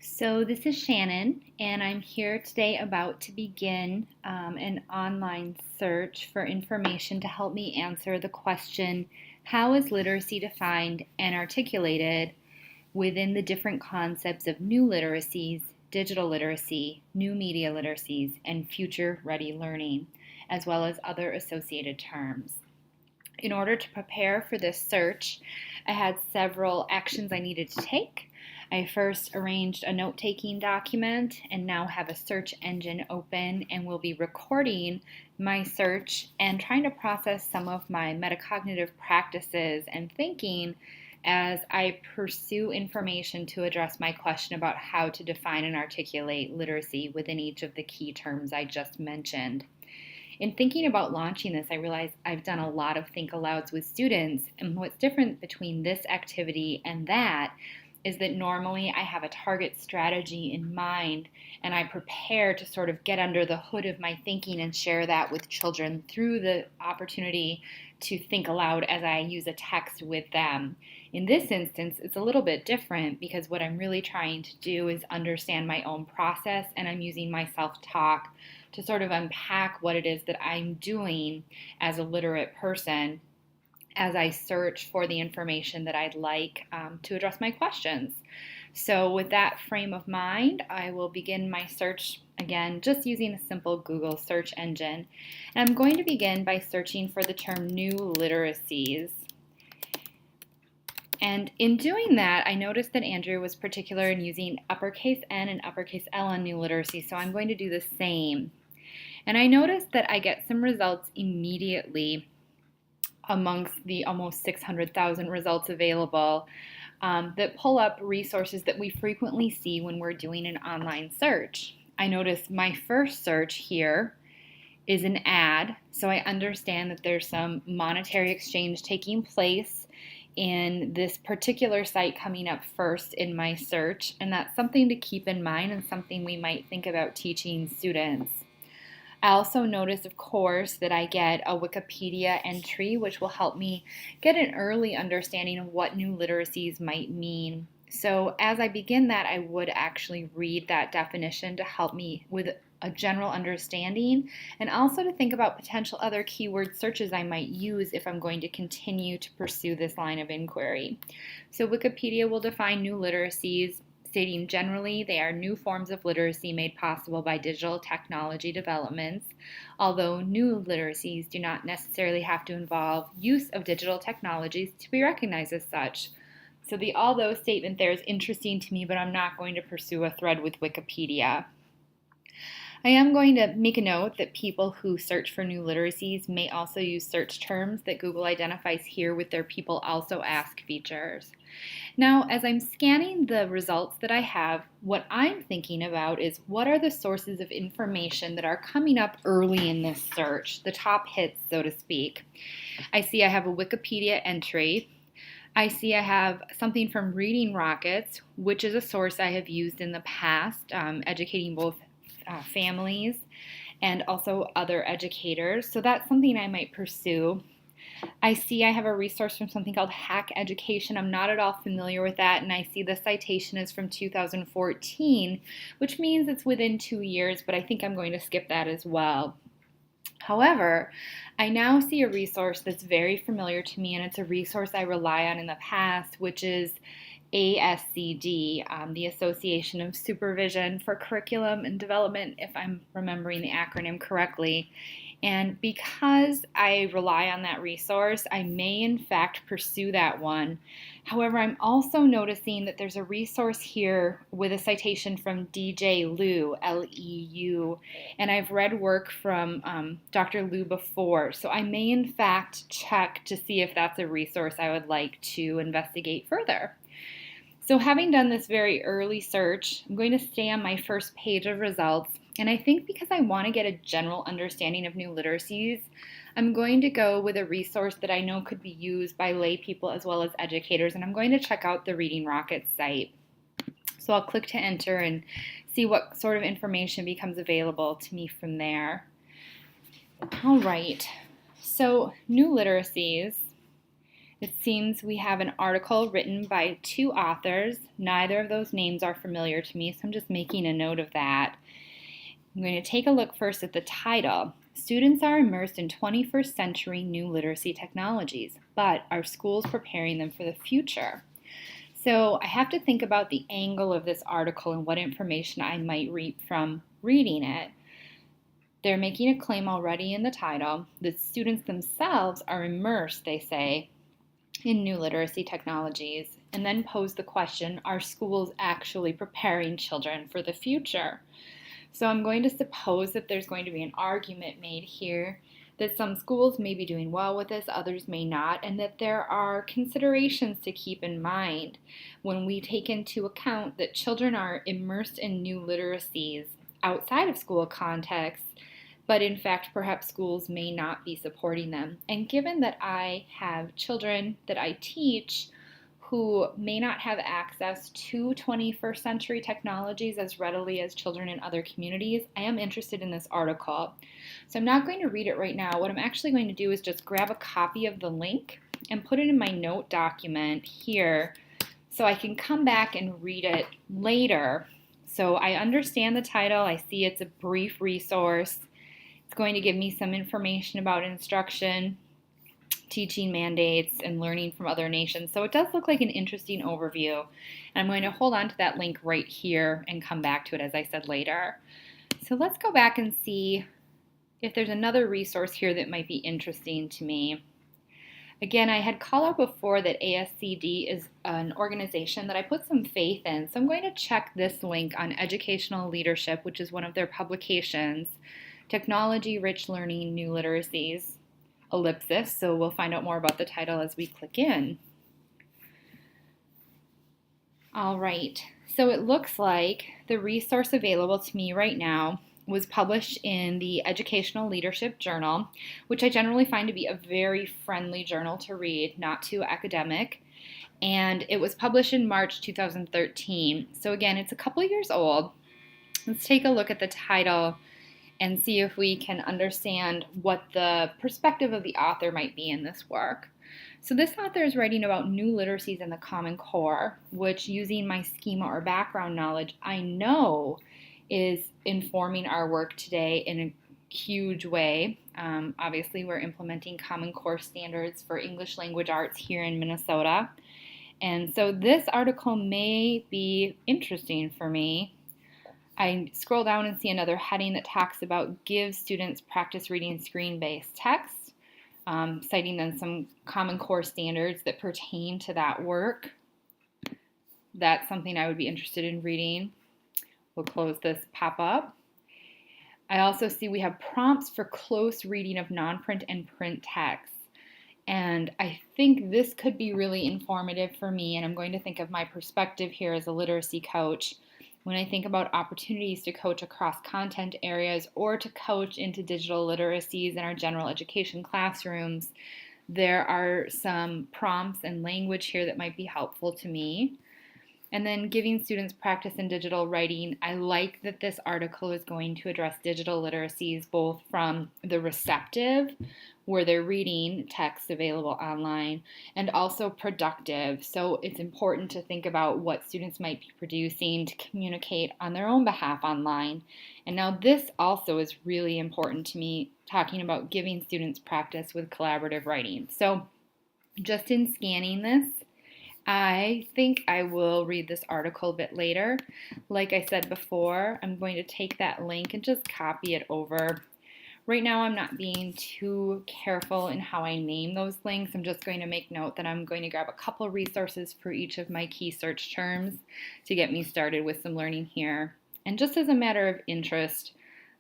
So this is Shannon, and I'm here today about to begin an online search for information to help me answer the question, how is literacy defined and articulated within the different concepts of new literacies, digital literacy, new media literacies, and future-ready learning, as well as other associated terms. In order to prepare for this search, I had several actions I needed to take. I first arranged a note-taking document and now have a search engine open and will be recording my search and trying to process some of my metacognitive practices and thinking as I pursue information to address my question about how to define and articulate literacy within each of the key terms I just mentioned. In thinking about launching this, I realized I've done a lot of think-alouds with students, and what's different between this activity and that is that normally I have a target strategy in mind and I prepare to sort of get under the hood of my thinking and share that with children through the opportunity to think aloud as I use a text with them. In this instance, it's a little bit different because what I'm really trying to do is understand my own process, and I'm using my self-talk to sort of unpack what it is that I'm doing as a literate person as I search for the information that I'd like to address my questions. So with that frame of mind, I will begin my search again, just using a simple Google search engine. And I'm going to begin by searching for the term new literacies. And in doing that, I noticed that Andrew was particular in using uppercase N and uppercase L on new literacy, so I'm going to do the same. And I noticed that I get some results immediately amongst the almost 600,000 results available that pull up resources that we frequently see when we're doing an online search. I notice my first search here is an ad, so I understand that there's some monetary exchange taking place in this particular site coming up first in my search, and that's something to keep in mind and something we might think about teaching students. I also notice, of course, that I get a Wikipedia entry, which will help me get an early understanding of what new literacies might mean. So as I begin that, I would actually read that definition to help me with a general understanding and also to think about potential other keyword searches I might use if I'm going to continue to pursue this line of inquiry. So Wikipedia will define new literacies, stating generally they are new forms of literacy made possible by digital technology developments, although new literacies do not necessarily have to involve use of digital technologies to be recognized as such. So the although statement there is interesting to me, but I'm not going to pursue a thread with Wikipedia. I am going to make a note that people who search for new literacies may also use search terms that Google identifies here with their People Also Ask features. Now, as I'm scanning the results that I have, what I'm thinking about is what are the sources of information that are coming up early in this search, the top hits, so to speak. I see I have a Wikipedia entry. I see I have something from Reading Rockets, which is a source I have used in the past, educating both families and also other educators. So that's something I might pursue. I see I have a resource from something called Hack Education. I'm not at all familiar with that, and I see the citation is from 2014, which means it's within 2 years, but I think I'm going to skip that as well. However, I now see a resource that's very familiar to me, and it's a resource I rely on in the past, which is ASCD, the Association of Supervision for Curriculum and Development, if I'm remembering the acronym correctly. And because I rely on that resource, I may in fact pursue that one. However, I'm also noticing that there's a resource here with a citation from DJ Liu, L-E-U, and I've read work from Dr. Liu before, so I may in fact check to see if that's a resource I would like to investigate further. So having done this very early search, I'm going to stay on my first page of results, and I think because I want to get a general understanding of new literacies, I'm going to go with a resource that I know could be used by lay people as well as educators, and I'm going to check out the Reading Rockets site. So I'll click to enter and see what sort of information becomes available to me from there. All right, so new literacies It seems we have an article written by two authors. Neither of those names are familiar to me, so I'm just making a note of that. I'm going to take a look first at the title. Students are immersed in 21st century new literacy technologies, but are schools preparing them for the future? So I have to think about the angle of this article and what information I might reap from reading it. They're making a claim already in the title that students themselves are immersed, they say, in new literacy technologies, and then pose the question, are schools actually preparing children for the future? So I'm going to suppose that there's going to be an argument made here that some schools may be doing well with this, others may not, and that there are considerations to keep in mind when we take into account that children are immersed in new literacies outside of school contexts, but in fact perhaps schools may not be supporting them. And given that I have children that I teach who may not have access to 21st century technologies as readily as children in other communities, I am interested in this article. So I'm not going to read it right now. What I'm actually going to do is just grab a copy of the link and put it in my note document here so I can come back and read it later. So I understand the title. I see it's a brief resource. It's going to give me some information about instruction, teaching mandates, and learning from other nations. So it does look like an interesting overview. And I'm going to hold on to that link right here and come back to it, as I said, later. So let's go back and see if there's another resource here that might be interesting to me. Again, I had called out before that ASCD is an organization that I put some faith in. So I'm going to check this link on Educational Leadership, which is one of their publications, Technology Rich Learning New Literacies, ellipsis. So we'll find out more about the title as we click in. All right, so it looks like the resource available to me right now was published in the Educational Leadership Journal, which I generally find to be a very friendly journal to read, not too academic. And it was published in March 2013. So again, it's a couple years old. Let's take a look at the title and see if we can understand what the perspective of the author might be in this work. So this author is writing about new literacies in the Common Core, which, using my schema or background knowledge, I know is informing our work today in a huge way. Obviously, we're implementing Common Core standards for English language arts here in Minnesota. And so this article may be interesting for me. I scroll down and see another heading that talks about give students practice reading screen-based text, citing then some Common Core standards that pertain to that work. That's something I would be interested in reading. We'll close this pop-up. I also see we have prompts for close reading of non-print and print text. And I think this could be really informative for me, and I'm going to think of my perspective here as a literacy coach. When I think about opportunities to coach across content areas or to coach into digital literacies in our general education classrooms, there are some prompts and language here that might be helpful to me. And then giving students practice in digital writing, I like that this article is going to address digital literacies both from the receptive, where they're reading text available online, and also productive. So it's important to think about what students might be producing to communicate on their own behalf online. And now this also is really important to me, talking about giving students practice with collaborative writing. So just in scanning this, I think I will read this article a bit later. Like I said before, I'm going to take that link and just copy it over. Right now I'm not being too careful in how I name those links. I'm just going to make note that I'm going to grab a couple resources for each of my key search terms to get me started with some learning here. And just as a matter of interest,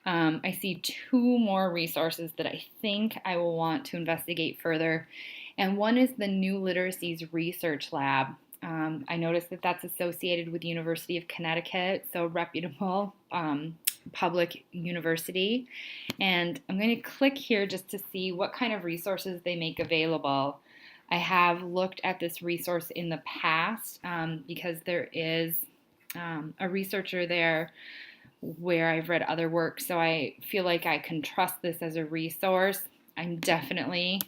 I see two more resources that I think I will want to investigate further. And one is the New Literacies Research Lab. I noticed that that's associated with the University of Connecticut, so reputable public university. And I'm going to click here just to see what kind of resources they make available. I have looked at this resource in the past because there is a researcher there where I've read other work, so I feel like I can trust this as a resource. I'm definitely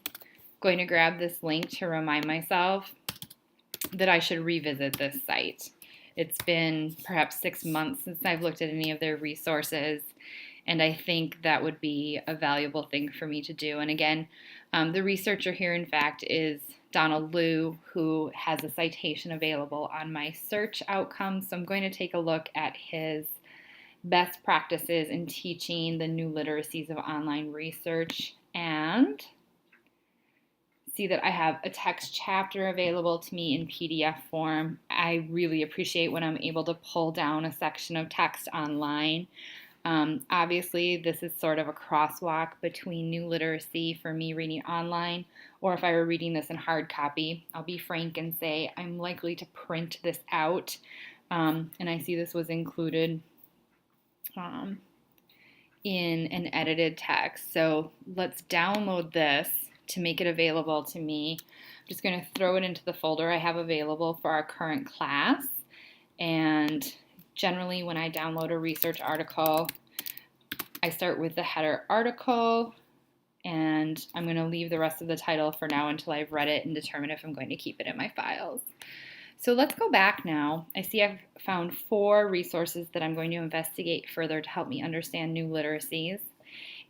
going to grab this link to remind myself that I should revisit this site. It's been perhaps 6 months since I've looked at any of their resources, and I think that would be a valuable thing for me to do. And again, the researcher here, in fact, is Donald Liu, who has a citation available on my search outcomes. So I'm going to take a look at his best practices in teaching the new literacies of online research, and see that I have a text chapter available to me in PDF form. I really appreciate when I'm able to pull down a section of text online. Obviously, this is sort of a crosswalk between new literacy for me reading online, or if I were reading this in hard copy. I'll be frank and say I'm likely to print this out, and I see this was included in an edited text. So let's download this to make it available to me. I'm just going to throw it into the folder I have available for our current class. And generally when I download a research article, I start with the header article, and I'm going to leave the rest of the title for now until I've read it and determine if I'm going to keep it in my files. So let's go back now. I see I've found 4 resources that I'm going to investigate further to help me understand new literacies.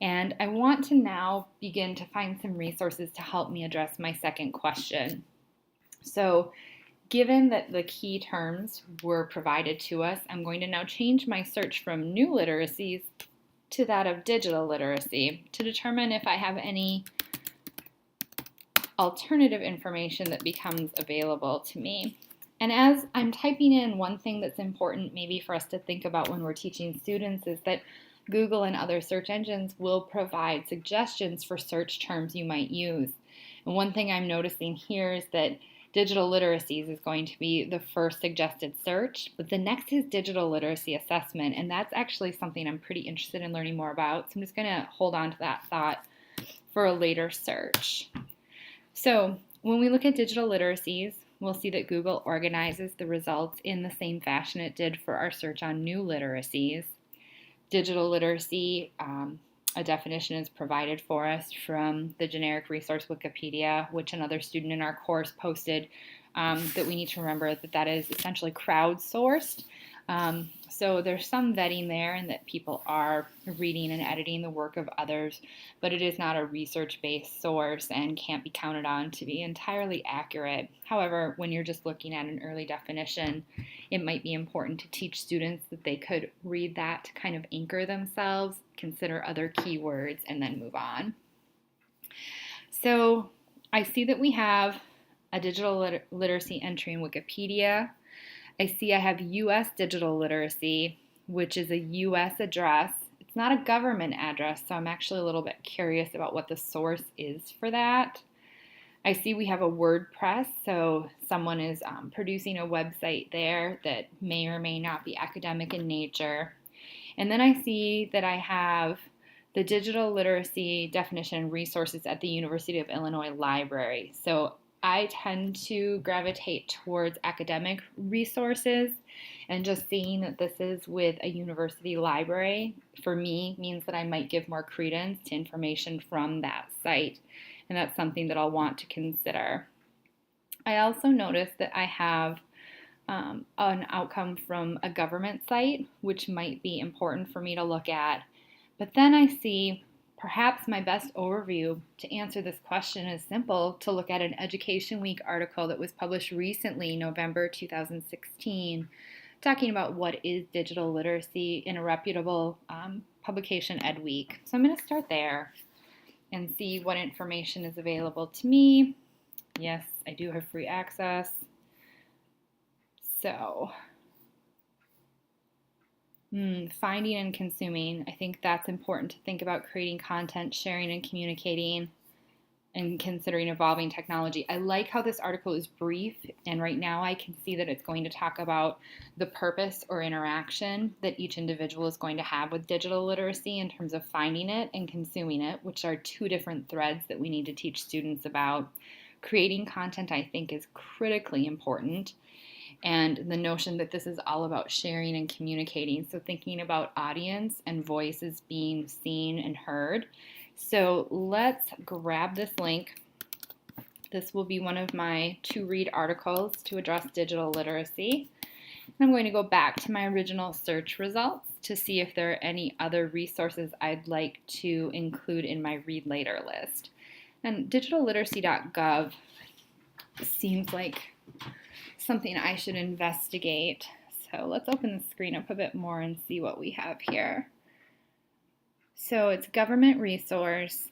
And I want to now begin to find some resources to help me address my second question. So given that the key terms were provided to us, I'm going to now change my search from new literacies to that of digital literacy to determine if I have any alternative information that becomes available to me. And as I'm typing in, one thing that's important maybe for us to think about when we're teaching students is that Google and other search engines will provide suggestions for search terms you might use. And one thing I'm noticing here is that digital literacies is going to be the first suggested search, but the next is digital literacy assessment, and that's actually something I'm pretty interested in learning more about. So I'm just going to hold on to that thought for a later search. So when we look at digital literacies, we'll see that Google organizes the results in the same fashion it did for our search on new literacies. Digital literacy, a definition is provided for us from the generic resource Wikipedia, which another student in our course posted, that we need to remember that that is essentially crowdsourced. So there's some vetting there and that people are reading and editing the work of others, but it is not a research-based source and can't be counted on to be entirely accurate. However, when you're just looking at an early definition, it might be important to teach students that they could read that to kind of anchor themselves, consider other keywords, and then move on. So I see that we have a digital literacy entry in Wikipedia. I see I have U.S. digital literacy, which is a U.S. address. It's not a government address, so I'm actually a little bit curious about what the source is for that. I see we have a WordPress, so someone is producing a website there that may or may not be academic in nature. And then I see that I have the digital literacy definition and resources at the University of Illinois Library. So I tend to gravitate towards academic resources, and just seeing that this is with a university library for me means that I might give more credence to information from that site, and that's something that I'll want to consider. I also notice that I have an outcome from a government site, which might be important for me to look at, but then I see perhaps my best overview to answer this question is simple: to look at an Education Week article that was published recently, November 2016, talking about what is digital literacy in a reputable publication, Ed Week. So I'm going to start there and see what information is available to me. Yes, I do have free access. So finding and consuming. I think that's important to think about: creating content, sharing and communicating, and considering evolving technology. I like how this article is brief, and right now I can see that it's going to talk about the purpose or interaction that each individual is going to have with digital literacy in terms of finding it and consuming it, which are 2 different threads that we need to teach students about. Creating content, I think, is critically important. And the notion that this is all about sharing and communicating. So thinking about audience and voices being seen and heard. So let's grab this link This will be one of my to-read articles to address digital literacy. I'm going to go back to my original search results to see if there are any other resources I'd like to include in my read later list. And digitalliteracy.gov seems like something I should investigate. So let's open the screen up a bit more and see what we have here. So it's a government resource,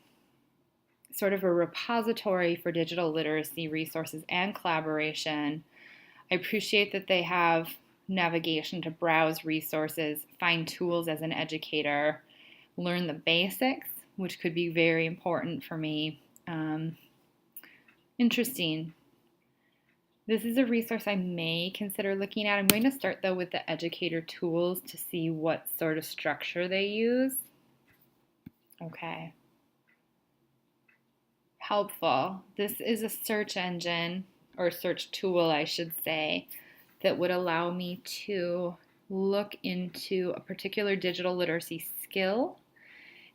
sort of a repository for digital literacy resources and collaboration. I appreciate that they have navigation to browse resources, find tools as an educator, learn the basics, which could be very important for me. Interesting. This is a resource I may consider looking at. I'm going to start though with the educator tools to see what sort of structure they use. Okay. Helpful. This is a search engine, or search tool I should say, that would allow me to look into a particular digital literacy skill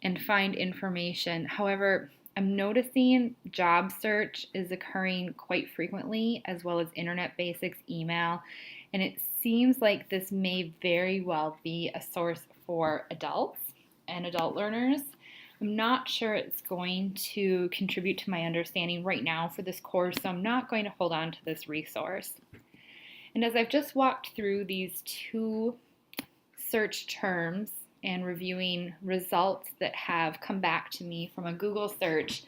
and find information. However, I'm noticing job search is occurring quite frequently, as well as internet basics, email, and it seems like this may very well be a source for adults and adult learners. I'm not sure it's going to contribute to my understanding right now for this course, so I'm not going to hold on to this resource. And as I've just walked through these two search terms and reviewing results that have come back to me from a Google search,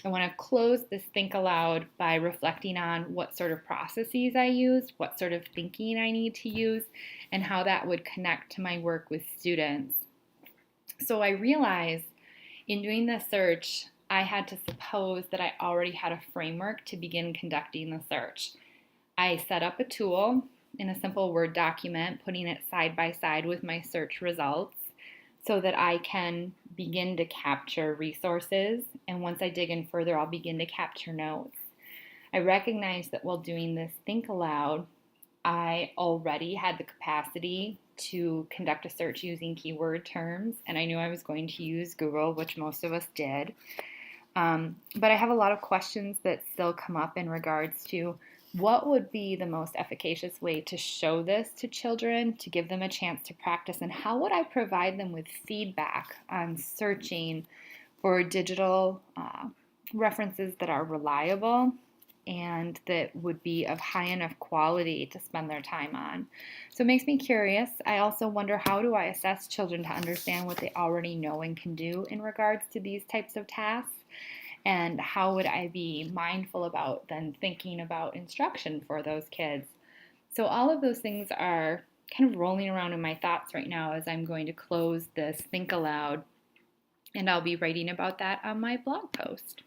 I want to close this Think Aloud by reflecting on what sort of processes I use, what sort of thinking I need to use, and how that would connect to my work with students. So I realized in doing the search, I had to suppose that I already had a framework to begin conducting the search. I set up a tool in a simple Word document, putting it side by side with my search results so that I can begin to capture resources. And once I dig in further, I'll begin to capture notes. I recognize that while doing this Think Aloud, I already had the capacity to conduct a search using keyword terms, and I knew I was going to use Google, which most of us did. But I have a lot of questions that still come up in regards to what would be the most efficacious way to show this to children, to give them a chance to practice, and how would I provide them with feedback on searching for digital references that are reliable and that would be of high enough quality to spend their time on. So it makes me curious. I also wonder, how do I assess children to understand what they already know and can do in regards to these types of tasks? And how would I be mindful about then thinking about instruction for those kids? So all of those things are kind of rolling around in my thoughts right now as I'm going to close this Think Aloud, and I'll be writing about that on my blog post.